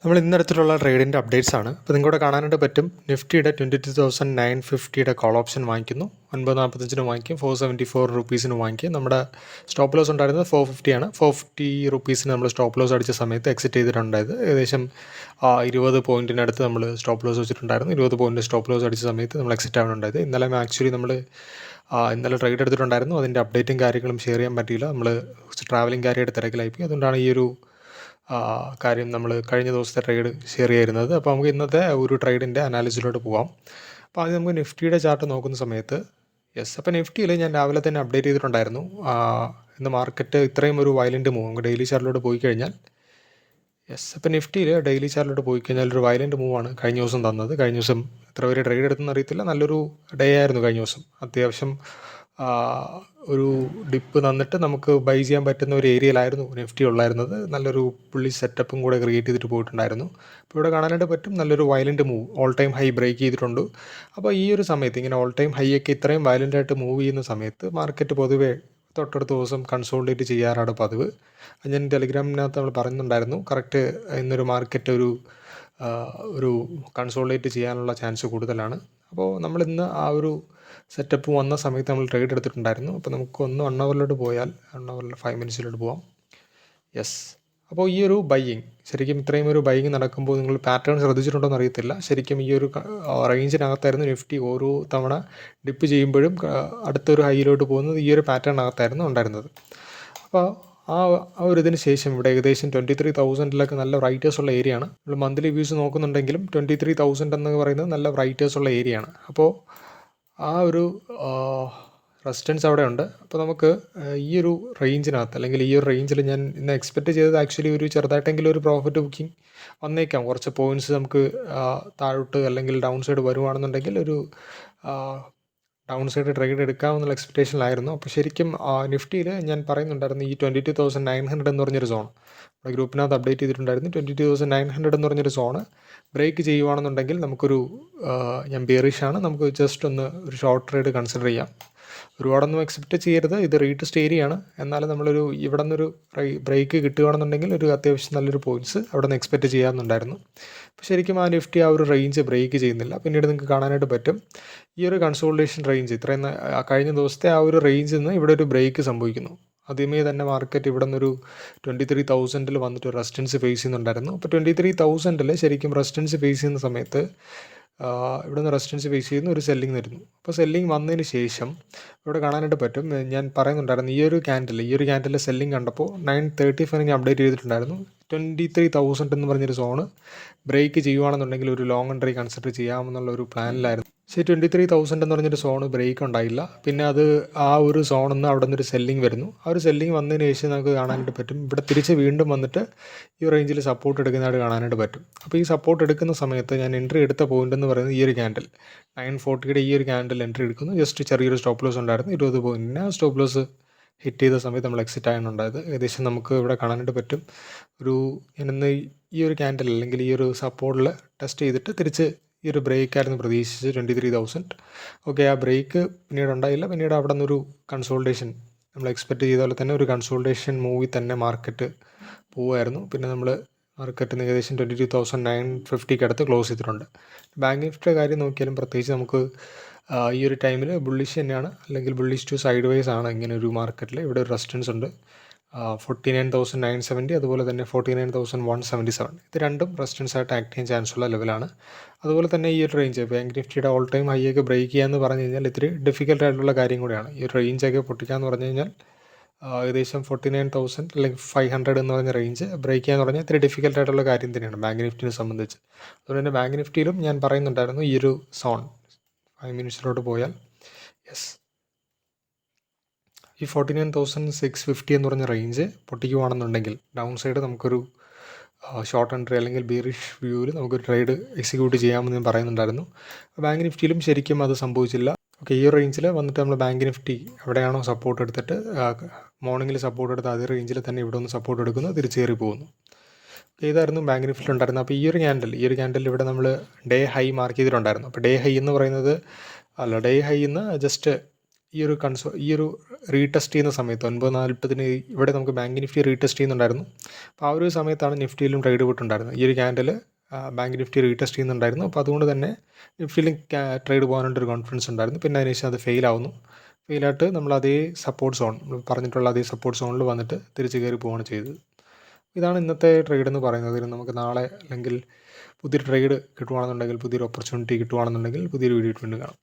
നമ്മൾ ഇന്നെടുത്തിട്ടുള്ള ട്രേഡിൻ്റെ അപ്ഡേറ്റ്സ് ആണ്. അപ്പോൾ നിങ്ങൾക്കിവിടെ കാണാനായിട്ട് പറ്റും. നിഫ്റ്റിയുടെ 22,950 കോൾ ഓപ്ഷൻ വാങ്ങിക്കുന്നു. 945 വാങ്ങിക്കും, 474 റുപ്പീസിന് വാങ്ങിക്കും. നമ്മുടെ സ്റ്റോപ്പ് ലോസ് ഉണ്ടായിരുന്നത് 450 ആണ്. 450 റുപ്പീസിന് നമ്മൾ സ്റ്റോപ്പ് ലോസ് അടിച്ച സമയത്ത് എക്സിറ്റ് ചെയ്തിട്ടുണ്ടായത്. ഏകദേശം 20 പോയിൻറ്റിനടുത്ത് നമ്മൾ സ്റ്റോപ്പ് ലോസ് വെച്ചിട്ടുണ്ടായിരുന്നു. 20 പോയിൻറ്റ് സ്റ്റോപ്പ് ലോസ് അടിച്ച സമയത്ത് നമ്മൾ എക്സിറ്റ് ആവുന്നുണ്ടായത്. ഇന്നലെ ആക്ച്വലി നമ്മൾ ഇന്നലെ ട്രേഡ് എടുത്തിട്ടുണ്ടായിരുന്നു. അതിൻ്റെ അപ്ഡേറ്റും കാര്യങ്ങളും ഷെയർ ചെയ്യാൻ പറ്റിയില്ല. നമ്മൾ ട്രാവലിംഗ് കാര്യമായിട്ട് തിരക്കിലായിപ്പോയി. അതുകൊണ്ടാണ് ഈ ഒരു കാര്യം നമ്മൾ കഴിഞ്ഞ ദിവസത്തെ ട്രേഡ് ഷെയർ ചെയ്യുന്നത്. അപ്പോൾ നമുക്ക് ഇന്നത്തെ ഒരു ട്രേഡിൻ്റെ അനാലിസിലോട്ട് പോകാം. അപ്പോൾ ആദ്യം നമുക്ക് നിഫ്റ്റിയുടെ ചാർട്ട് നോക്കുന്ന സമയത്ത് അപ്പോൾ നിഫ്റ്റിയിൽ ഞാൻ രാവിലെ തന്നെ അപ്ഡേറ്റ് ചെയ്തിട്ടുണ്ടായിരുന്നു. ഇന്ന് മാർക്കറ്റ് ഇത്രയും ഒരു വയലൻറ്റ് മൂവ് നമുക്ക് ഡെയിലി ചാർട്ടിലോട്ട് പോയി കഴിഞ്ഞാൽ അപ്പോൾ നിഫ്റ്റിയിൽ ഡെയിലി ചാർട്ടിലോട്ട് പോയി കഴിഞ്ഞാൽ ഒരു വയലൻറ്റ് മൂവാണ് കഴിഞ്ഞ ദിവസം തന്നത്. കഴിഞ്ഞ ദിവസം എത്ര പേര് ട്രേഡ് എടുത്തെന്ന് അറിയത്തില്ല. നല്ലൊരു ഡേ ആയിരുന്നു കഴിഞ്ഞ ദിവസം. അത്യാവശ്യം ഒരു ഡിപ്പ് തന്നിട്ട് നമുക്ക് ബൈ ചെയ്യാൻ പറ്റുന്ന ഒരു ഏരിയയിലായിരുന്നു നിഫ്റ്റി ഉള്ളായിരുന്നത്. നല്ലൊരു പുള്ളി സെറ്റപ്പും കൂടെ ക്രിയേറ്റ് ചെയ്തിട്ട് പോയിട്ടുണ്ടായിരുന്നു. അപ്പോൾ ഇവിടെ കാണാനായിട്ട് പറ്റും നല്ലൊരു violent move, all time high break ചെയ്തിട്ടുണ്ട്. അപ്പോൾ ഈ ഒരു സമയത്ത് ഇങ്ങനെ ഓൾ ടൈം ഹൈ ഒക്കെ ഇത്രയും വയലൻ്റായിട്ട് മൂവ് ചെയ്യുന്ന സമയത്ത് മാർക്കറ്റ് പൊതുവേ തൊട്ടടുത്ത ദിവസം കൺസോളിഡേറ്റ് ചെയ്യാറാണ് പതിവ്. ഞാൻ ടെലിഗ്രാമിനകത്ത് നമ്മൾ പറയുന്നുണ്ടായിരുന്നു കറക്റ്റ് ഇന്നൊരു മാർക്കറ്റ് ഒരു കൺസോളിഡേറ്റ് ചെയ്യാനുള്ള ചാൻസ് കൂടുതലാണ്. അപ്പോൾ നമ്മളിന്ന് ആ ഒരു സെറ്റപ്പ് വന്ന സമയത്ത് നമ്മൾ ട്രേഡ് എടുത്തിട്ടുണ്ടായിരുന്നു. അപ്പോൾ നമുക്ക് 1 അവറിലോട്ട് പോയാൽ 1 അവറിൽ 5 മിനിറ്റ്സിലോട്ട് പോവാം. അപ്പോൾ ഈ ഒരു ബൈയിങ് ശരിക്കും ഇത്രയും ഒരു ബൈയിങ് നടക്കുമ്പോൾ നിങ്ങൾ പാറ്റേൺ ശ്രദ്ധിച്ചിട്ടുണ്ടോ എന്ന് അറിയത്തില്ല. ശരിക്കും ഈ ഒരു റേഞ്ചിനകത്തായിരുന്നു നിഫ്റ്റി ഓരോ തവണ ഡിപ്പ് ചെയ്യുമ്പോഴും അടുത്തൊരു ഹൈയിലോട്ട് പോകുന്നത് ഈ ഒരു പാറ്റേണിനകത്തായിരുന്നു ഉണ്ടായിരുന്നത്. അപ്പോൾ ആ ഒരു ഇതിന് ശേഷം ഇവിടെ ഏകദേശം 23,000 നല്ല റൈറ്റേഴ്സ് ഉള്ള ഏരിയ ആണ്. നമ്മൾ മന്ത്ലി വ്യൂസ് നോക്കുന്നുണ്ടെങ്കിലും 23,000 എന്ന് പറയുന്നത് നല്ല റൈറ്റേഴ്സ് ഉള്ള ഏരിയ ആണ്. അപ്പോൾ ആ ഒരു റെസിസ്റ്റൻസ് അവിടെ ഉണ്ട്. അപ്പോൾ നമുക്ക് ഈ ഒരു റേഞ്ചിനകത്ത് അല്ലെങ്കിൽ ഈ ഒരു റേഞ്ചിൽ ഞാൻ ഇന്ന് എക്സ്പെക്റ്റ് ചെയ്തത് ആക്ച്വലി ഒരു ചെറുതായിട്ടെങ്കിലും ഒരു പ്രോഫിറ്റ് ബുക്കിംഗ് വന്നേക്കാം. കുറച്ച് പോയിൻറ്റ്സ് നമുക്ക് താഴോട്ട് അല്ലെങ്കിൽ ഡൗൺ സൈഡ് വരുവാണെന്നുണ്ടെങ്കിൽ ഒരു ഡൗൺ സൈഡ് ട്രേഡ് എടുക്കാമെന്നുള്ള എക്സ്പെക്റ്റേഷനിലായിരുന്നു. അപ്പോൾ ശരിക്കും നിഫ്റ്റിയിൽ ഞാൻ പറയുന്നുണ്ടായിരുന്നു ഈ 22,900 എന്ന് പറഞ്ഞൊരു സോൺ നമ്മുടെ ഗ്രൂപ്പിനകത്ത് അപ്ഡേറ്റ് ചെയ്തിട്ടുണ്ടായിരുന്നു. 22,900 എന്ന് പറഞ്ഞൊരു സോണ് ബ്രേക്ക് ചെയ്യുവാണെന്നുണ്ടെങ്കിൽ നമുക്കൊരു ഞാൻ ബിയറിഷാണ്, നമുക്ക് ജസ്റ്റ് ഒരു ഷോർട്ട് ട്രേഡ് കൺസിഡർ ചെയ്യാം. ഒരുപാടൊന്നും എക്സ്പെക്റ്റ് ചെയ്യരുത്, ഇത് റീടെസ്റ്റ് ഏരിയയാണ്. എന്നാലും നമ്മളൊരു ഇവിടെ നിന്നൊരു ബ്രേക്ക് കിട്ടുകയാണെന്നുണ്ടെങ്കിൽ ഒരു അത്യാവശ്യം നല്ലൊരു പോയിൻറ്റ്സ് അവിടെ നിന്ന് എക്സ്പെക്റ്റ് ചെയ്യാമെന്നുണ്ടായിരുന്നു. അപ്പോൾ ശരിക്കും ആ നിഫ്റ്റി ആ ഒരു റേഞ്ച് ബ്രേക്ക് ചെയ്യുന്നില്ല. പിന്നീട് നിങ്ങൾക്ക് കാണാനായിട്ട് പറ്റും ഈ ഒരു കൺസോളിഡേഷൻ റേഞ്ച് ഇത്രയും കഴിഞ്ഞ ദിവസത്തെ ആ ഒരു റേഞ്ചിൽ നിന്ന് ഇവിടെ ഒരു ബ്രേക്ക് സംഭവിക്കുന്നു. ആദ്യമേ തന്നെ മാർക്കറ്റ് ഇവിടെ നിന്നൊരു 23,000 വന്നിട്ട് റെസിസ്റ്റൻസ് ഫേസ് ചെയ്യുന്നുണ്ടായിരുന്നു. അപ്പോൾ 23,000 ശരിക്കും റെസിസ്റ്റൻസ് ഫേസ് ചെയ്യുന്ന സമയത്ത് ഇവിടെ നിന്ന് റെസിസ്റ്റൻസ് ഫേസ് ചെയ്യുന്ന ഒരു സെല്ലിംഗ് വരുന്നു. അപ്പോൾ സെല്ലിംഗ് വന്നതിന് ശേഷം ഇവിടെ കാണാനായിട്ട് പറ്റും ഞാൻ പറയുന്നുണ്ടായിരുന്നു ഈ ഒരു ക്യാൻഡലിൽ സെല്ലിംഗ് കണ്ടപ്പോൾ 9:35 ഞാൻ അപ്ഡേറ്റ് ചെയ്തിട്ടുണ്ടായിരുന്നു. 23,000 എന്ന് പറഞ്ഞൊരു സോണ് ബ്രേക്ക് ചെയ്യുവാണെന്നുണ്ടെങ്കിൽ ഒരു ലോങ് എൻട്രി കൺസിഡർ ചെയ്യാമെന്നുള്ള ഒരു പ്ലാനിലായിരുന്നു. പക്ഷേ 23,000 എന്ന് പറഞ്ഞൊരു സോണ് ബ്രേക്ക് ഉണ്ടായില്ല. പിന്നെ അത് ആ ഒരു സോണിൽ നിന്ന് അവിടെ നിന്നൊരു സെല്ലിംഗ് വരുന്നു. ആ ഒരു സെല്ലിംഗ് വന്നതിന് ശേഷം നമുക്ക് കാണാനായിട്ട് പറ്റും ഇവിടെ തിരിച്ച് വീണ്ടും വന്നിട്ട് ഈ റേഞ്ചിൽ സപ്പോർട്ട് എടുക്കുന്നതായിട്ട് കാണാനായിട്ട് പറ്റും. അപ്പോൾ ഈ സപ്പോർട്ട് എടുക്കുന്ന സമയത്ത് ഞാൻ എൻട്രി എടുത്ത പോയിന്റ് എന്ന് പറയുന്നത് ഈ ഒരു ക്യാൻഡിൽ 940 ഈ ഒരു ക്യാൻഡിൽ എൻട്രി എടുക്കുന്നു. ജസ്റ്റ് ചെറിയൊരു സ്റ്റോപ്പ് ലോസ് ഉണ്ടായിരുന്നു 20 പോയിൻറ്റിന്. ആ സ്റ്റോപ്പ് ലോസ് ഹിറ്റ് ചെയ്ത സമയത്ത് നമ്മൾ എക്സിറ്റ് ആയിട്ടുണ്ടായത്. ഏകദേശം നമുക്ക് ഇവിടെ കാണാനായിട്ട് പറ്റും ഞാനിന്ന് ഈ ഒരു ക്യാൻഡിൽ അല്ലെങ്കിൽ ഈ ഒരു സപ്പോർട്ടിൽ ടെസ്റ്റ് ചെയ്തിട്ട് തിരിച്ച് ഈ ഒരു ബ്രേക്കായിരുന്നു പ്രതീക്ഷിച്ച് 23,000. ഓക്കെ, ആ ബ്രേക്ക് പിന്നീട് ഉണ്ടായില്ല. പിന്നീട് അവിടെ നിന്നൊരു കൺസോൾട്ടേഷൻ നമ്മൾ എക്സ്പെക്റ്റ് ചെയ്ത പോലെ തന്നെ ഒരു കൺസോൾട്ടേഷൻ മൂവിൽ തന്നെ മാർക്കറ്റ് പോവുമായിരുന്നു. പിന്നെ നമ്മൾ മാർക്കറ്റിന് ഏകദേശം 22,950 അടുത്ത് ക്ലോസ് ചെയ്തിട്ടുണ്ട്. ബാങ്ക് നിഫ്റ്റിയുടെ കാര്യം നോക്കിയാലും പ്രത്യേകിച്ച് നമുക്ക് ഈ ഒരു ടൈമിൽ ബുള്ളിഷ് തന്നെയാണ്, അല്ലെങ്കിൽ ബുള്ളിഷ് ടു സൈഡ് വൈസ് ആണ് ഇങ്ങനെ ഒരു മാർക്കറ്റിൽ. ഇവിടെ ഒരു റെസിസ്റ്റൻസ് ഉണ്ട് 49,970, അതുപോലെ തന്നെ 49,177. ഇത് രണ്ടും റെസിസ്റ്റൻസ് ആയിട്ട് ആക്ട് ചെയ്യാൻ ചാൻസ് ഉള്ള ലെവലാണ്. അതുപോലെ തന്നെ ഈ ഒരു റേഞ്ച് ബാങ്ക് നിഫ്റ്റിയുടെ ഓൾ ടൈം ഹൈ ഒക്കെ ബ്രേക്ക് ചെയ്യാന്ന് പറഞ്ഞു കഴിഞ്ഞാൽ ഇത്തിരി ഡിഫിക്കൽട്ട് ആയിട്ടുള്ള കാര്യം കൂടിയാണ്. ഈ ഒരു റേഞ്ചൊക്കെ പൊട്ടിക്കാന്ന് പറഞ്ഞു കഴിഞ്ഞാൽ ഏകദേശം 49,000 അല്ലെങ്കിൽ 500 എന്ന് പറഞ്ഞ റേഞ്ച് ബ്രേക്ക് ചെയ്യാന്ന് പറഞ്ഞാൽ ഇത്തിരി ഡിഫിക്കൽട്ട് ആയിട്ടുള്ള കാര്യം തന്നെയാണ് ബാങ്ക് നിഫ്റ്റിനെ സംബന്ധിച്ച്. അതുകൊണ്ട് തന്നെ ബാങ്ക് നിഫ്റ്റിയിലും ഞാൻ പറയുന്നുണ്ടായിരുന്നു ഈ ഒരു സോൺ 5 മിനിറ്റ്സിലോട്ട് പോയാൽ ഈ 49,650 എന്ന് പറഞ്ഞ റേഞ്ച് പൊട്ടിക്കുവാണെന്നുണ്ടെങ്കിൽ ഡൗൺ സൈഡ് നമുക്കൊരു ഷോർട്ട് എൻട്രി അല്ലെങ്കിൽ ബീറിഷ് വ്യൂവിൽ നമുക്കൊരു ട്രേഡ് എക്സിക്യൂട്ട് ചെയ്യാമെന്ന് ഞാൻ പറയുന്നുണ്ടായിരുന്നു. ബാങ്ക് നിഫ്റ്റിയിലും ശരിക്കും അത് സംഭവിച്ചില്ല. ഓക്കെ, ഈ റേഞ്ചിൽ വന്നിട്ട് നമ്മൾ ബാങ്ക് നിഫ്റ്റി എവിടെയാണോ സപ്പോർട്ട് എടുത്തിട്ട് മോർണിംഗിൽ സപ്പോർട്ട് എടുത്ത് അതേ റേഞ്ചിൽ തന്നെ ഇവിടെ ഒന്ന് സപ്പോർട്ട് എടുക്കുന്നു, തിരിച്ചേറി പോകുന്നു. ഇതായിരുന്നു ബാങ്ക് നിഫ്റ്റിയിൽ ഉണ്ടായിരുന്നത്. അപ്പോൾ ഈ ഒരു ക്യാൻഡിൽ ഇവിടെ നമ്മൾ ഡേ ഹൈ മാർക്ക് ചെയ്തിട്ടുണ്ടായിരുന്നു. അപ്പോൾ ഡേ ഹൈ എന്ന് പറയുന്നത് ഡേ ഹൈ എന്ന് ജസ്റ്റ് ഈ ഒരു റീടെസ്റ്റ് ചെയ്യുന്ന സമയത്ത് 9:40 ഇവിടെ നമുക്ക് ബാങ്ക് നിഫ്റ്റി റീടെസ്റ്റ് ചെയ്യുന്നുണ്ടായിരുന്നു. അപ്പോൾ ആ ഒരു സമയത്താണ് നിഫ്റ്റിയിലും ട്രേഡ് വിട്ടുണ്ടായിരുന്നത്. ഈ ഒരു ക്യാൻഡിൽ ബാങ്ക് നിഫ്റ്റി റീടെസ്റ്റ് ചെയ്യുന്നുണ്ടായിരുന്നു. അപ്പോൾ അതുകൊണ്ട് തന്നെ നിഫ്റ്റിയിലും ട്രേഡ് പോകാനായിട്ടൊരു കോൺഫിഡൻസ് ഉണ്ടായിരുന്നു. പിന്നെ അതിനുശേഷം അത് ഫെയിലായിട്ട് നമ്മൾ അതേ സപ്പോർട്ട് സോൺ പറഞ്ഞിട്ടുള്ള അതേ സപ്പോർട്ട് സോണിൽ വന്നിട്ട് തിരിച്ച് കയറി പോവുകയാണ് ചെയ്തത്. ഇതാണ് ഇന്നത്തെ ട്രേഡ് എന്ന് പറയുന്നത്. ഇതിന് നമുക്ക് നാളെ അല്ലെങ്കിൽ പുതിയൊരു ട്രേഡ് കിട്ടുവാണെന്നുണ്ടെങ്കിൽ, പുതിയൊരു ഓപ്പർച്യൂണിറ്റി കിട്ടുവാണെന്നുണ്ടെങ്കിൽ പുതിയൊരു വീഡിയോ വീണ്ടും കാണാം.